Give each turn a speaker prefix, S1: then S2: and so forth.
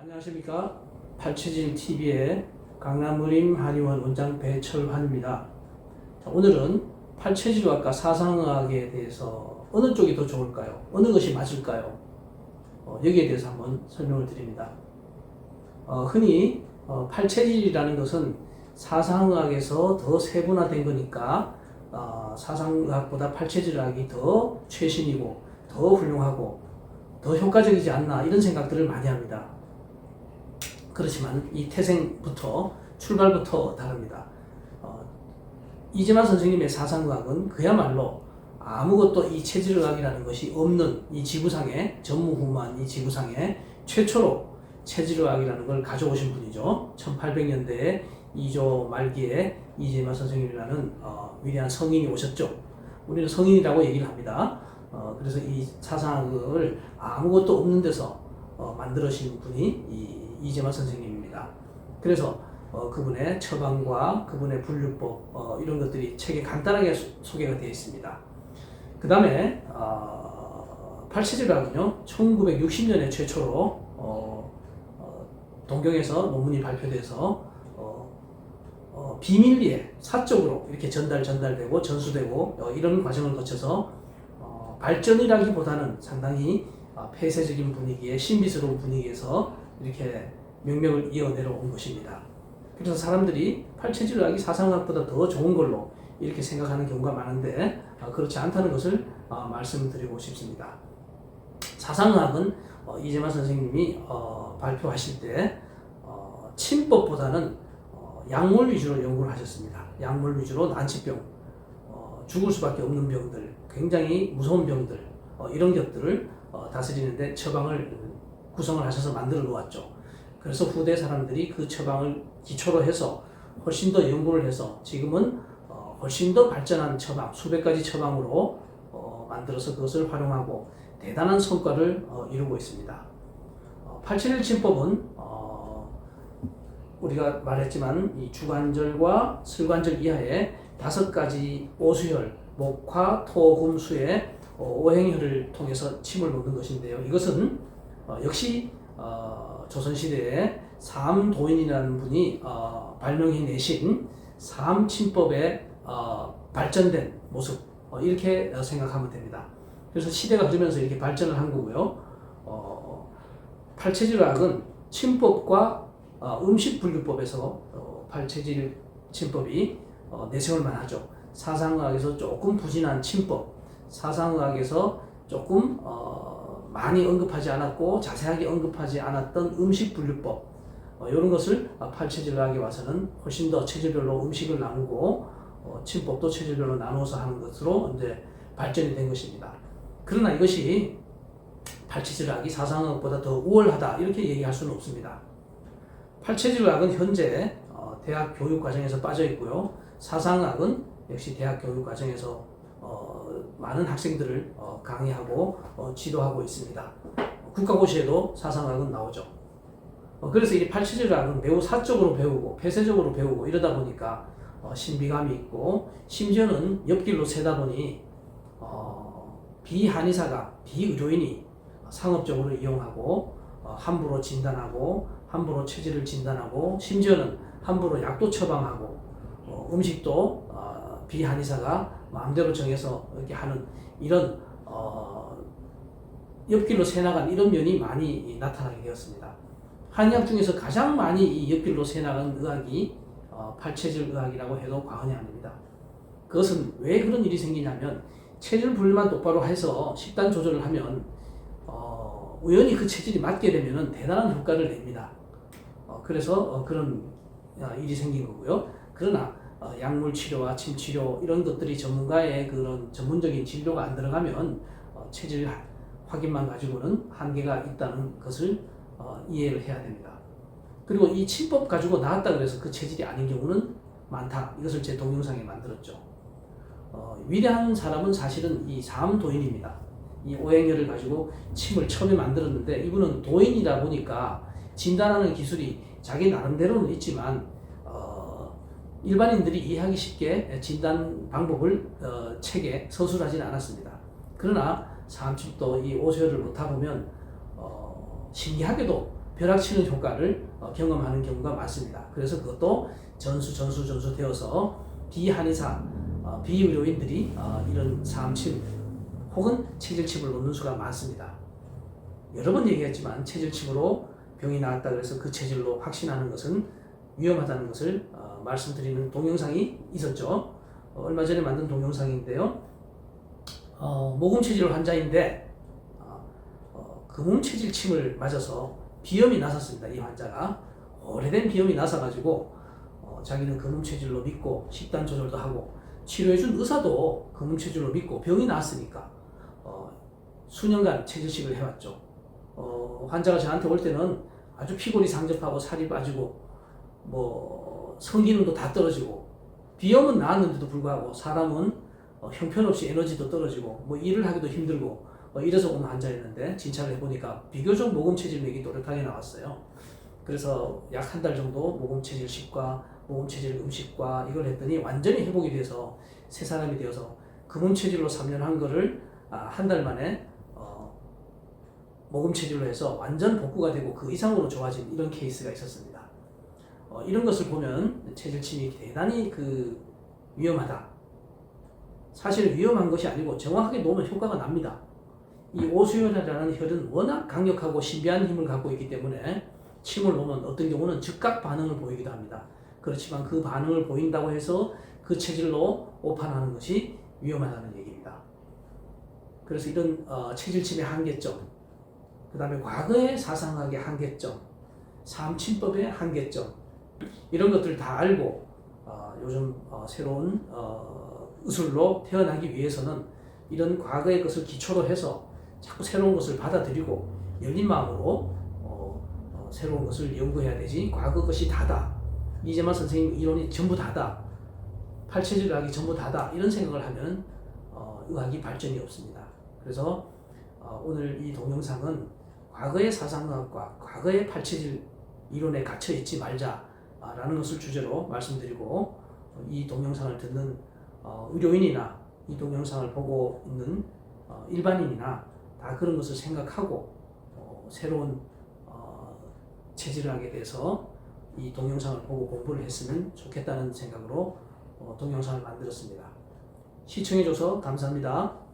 S1: 안녕하십니까. 팔체질TV의 강남의림 한의원 원장 배철환입니다. 자, 오늘은 팔체질의학과 사상의학에 대해서 어느 쪽이 더 좋을까요? 어느 것이 맞을까요? 여기에 대해서 한번 설명을 드립니다. 흔히 팔체질이라는 것은 사상의학에서 더 세분화된 거니까 사상의학보다 팔체질의학이 더 최신이고 더 훌륭하고 더 효과적이지 않나 이런 생각들을 많이 합니다. 그렇지만 이 태생부터 출발부터 다릅니다. 이재만 선생님의 사상의학은 그야말로 아무것도 이 체질의학이라는 것이 없는 이 지구상에 전무후무한 이 지구상에 최초로 체질의학이라는 걸 가져오신 분이죠. 1800년대에 2조 말기에 이재만 선생님이라는 위대한 성인이 오셨죠. 우리는 성인이라고 얘기를 합니다. 그래서 이 사상학을 아무것도 없는 데서 만들어신 분이 이재만 선생님입니다. 그래서 그분의 처방과 그분의 분류법 이런 것들이 책에 간단하게 소개가 되어 있습니다. 그 다음에 팔체질학은요 1960년에 최초로 동경에서 논문이 발표돼서 비밀리에 사적으로 이렇게 전달되고 전수되고 이런 과정을 거쳐서 발전이라기보다는 상당히 폐쇄적인 분위기에 신비스러운 분위기에서 이렇게 명명을 이어 내려온 것입니다. 그래서 사람들이 팔체질의학이 사상학보다 더 좋은 걸로 이렇게 생각하는 경우가 많은데 그렇지 않다는 것을 말씀드리고 싶습니다. 사상의학은 이재만 선생님이 발표하실 때 침법보다는 약물 위주로 연구를 하셨습니다. 약물 위주로 난치병, 죽을 수밖에 없는 병들, 굉장히 무서운 병들 이런 것들을 다스리는데 처방을 구성을 하셔서 만들어 놓았죠. 그래서 후대 사람들이 그 처방을 기초로 해서 훨씬 더 연구를 해서 지금은 훨씬 더 발전한 처방, 수백 가지 처방으로 만들어서 그것을 활용하고 대단한 성과를 이루고 있습니다. 871침법은 우리가 말했지만 이 주관절과 슬관절 이하의 5가지 오수혈, 목화, 토, 금, 수의 오행혈을 통해서 침을 놓는 것인데요. 이것은 역시 조선시대에 사암도인이라는 분이 발명해내신 사암침법의 발전된 모습 이렇게 생각하면 됩니다. 그래서 시대가 흐르면서 이렇게 발전을 한 거고요. 팔체질의학은 침법과 음식분류법에서 팔체질 침법이 내세울만 하죠. 사상의학에서 조금 부진한 침법, 사상의학에서 조금 많이 언급하지 않았고 자세하게 언급하지 않았던 음식분류법 이런 것을 팔체질의학에 와서는 훨씬 더 체질별로 음식을 나누고 침법도 체질별로 나누어서 하는 것으로 이제 발전이 된 것입니다. 그러나 이것이 팔체질의학이 사상의학보다 더 우월하다 이렇게 얘기할 수는 없습니다. 팔체질의학은 현재 대학 교육 과정에서 빠져 있고요. 사상의학은 역시 대학 교육 과정에서 많은 학생들을 강의하고 지도하고 있습니다. 국가고시에도 사상의학은 나오죠. 그래서 이 팔체질의학은 매우 사적으로 배우고 폐쇄적으로 배우고 이러다 보니까 신비감이 있고 심지어는 옆길로 새다 보니 비한의사가 비의료인이 상업적으로 이용하고 함부로 진단하고 함부로 체질을 진단하고 심지어는 함부로 약도 처방하고 음식도 비한의사가 마음대로 정해서 이렇게 하는 이런 옆길로 새나간 이런 면이 많이 나타나게 되었습니다. 한의학 중에서 가장 많이 이 옆길로 새나간 의학이 팔체질의학이라고 해도 과언이 아닙니다. 그것은 왜 그런 일이 생기냐면 체질 분류만 똑바로 해서 식단 조절을 하면 우연히 그 체질이 맞게 되면 대단한 효과를 냅니다. 그래서 그런 일이 생긴 거고요. 그러나 약물 치료와 침 치료 이런 것들이 전문가의 그런 전문적인 진료가 안 들어가면 체질 확인만 가지고는 한계가 있다는 것을 이해를 해야 됩니다. 그리고 이 침법 가지고 나았다 그래서 그 체질이 아닌 경우는 많다. 이것을 제 동영상에 만들었죠. 위대한 사람은 사실은 이 사암도인입니다. 이 오행혈을 가지고 침을 처음에 만들었는데 이분은 도인이다 보니까 진단하는 기술이 자기 나름대로는 있지만 일반인들이 이해하기 쉽게 진단 방법을 책에 서술하지는 않았습니다. 그러나 사암침도 이 오수혈을 놓다 보면 신기하게도 벼락치는 효과를 경험하는 경우가 많습니다. 그래서 그것도 전수 되어서 비한의사, 비의료인들이 이런 사암침 혹은 체질침을 놓는 수가 많습니다. 여러 번 얘기했지만 체질침으로 병이 나았다 그래서 그 체질로 확신하는 것은 위험하다는 것을 말씀드리는 동영상이 있었죠. 얼마 전에 만든 동영상인데요. 모금 체질 환자인데 금음 체질침을 맞아서 비염이 났었습니다. 이 환자가 오래된 비염이 나서가지고 자기는 금음 체질로 믿고 식단 조절도 하고 치료해준 의사도 금음 체질로 믿고 병이 나았으니까 수년간 체질식을 해왔죠. 환자가 저한테 올 때는 아주 피골이 상접하고 살이 빠지고 뭐 성기능도 다 떨어지고 비염은 나았는데도 불구하고 사람은 형편없이 에너지도 떨어지고 뭐 일을 하기도 힘들고 이래서 온 환자였는데 진찰을 해보니까 비교적 모금 체질맥이 또렷하게 나왔어요. 그래서 약 한 달 정도 모금 체질식과 모금 체질 음식과 이걸 했더니 완전히 회복이 돼서 새 사람이 되어서 금음 체질로 3년 한 거를 한 달 만에 모금 체질로 해서 완전 복구가 되고 그 이상으로 좋아진 이런 케이스가 있었습니다. 이런 것을 보면 체질침이 대단히 위험하다. 사실 위험한 것이 아니고 정확하게 놓으면 효과가 납니다. 이 오수혈이라는 혈은 워낙 강력하고 신비한 힘을 갖고 있기 때문에 침을 놓으면 어떤 경우는 즉각 반응을 보이기도 합니다. 그렇지만 그 반응을 보인다고 해서 그 체질로 오판하는 것이 위험하다는 얘기입니다. 그래서 이런 체질침의 한계점, 그 다음에 과거의 사상학의 한계점, 사암침법의 한계점, 이런 것들을 다 알고 요즘 새로운 의술로 태어나기 위해서는 이런 과거의 것을 기초로 해서 자꾸 새로운 것을 받아들이고 열린 마음으로 새로운 것을 연구해야 되지 과거 것이 다다, 이재만 선생님 이론이 전부 다다, 팔체질학이 전부 다다 이런 생각을 하면 의학이 발전이 없습니다. 그래서 오늘 이 동영상은 과거의 사상학과 과거의 팔체질 이론에 갇혀 있지 말자라는 것을 주제로 말씀드리고 이 동영상을 듣는 의료인이나 이 동영상을 보고 있는 일반인이나 다 그런 것을 생각하고 새로운 체질학에 대해서 이 동영상을 보고 공부를 했으면 좋겠다는 생각으로 동영상을 만들었습니다. 시청해줘서 감사합니다.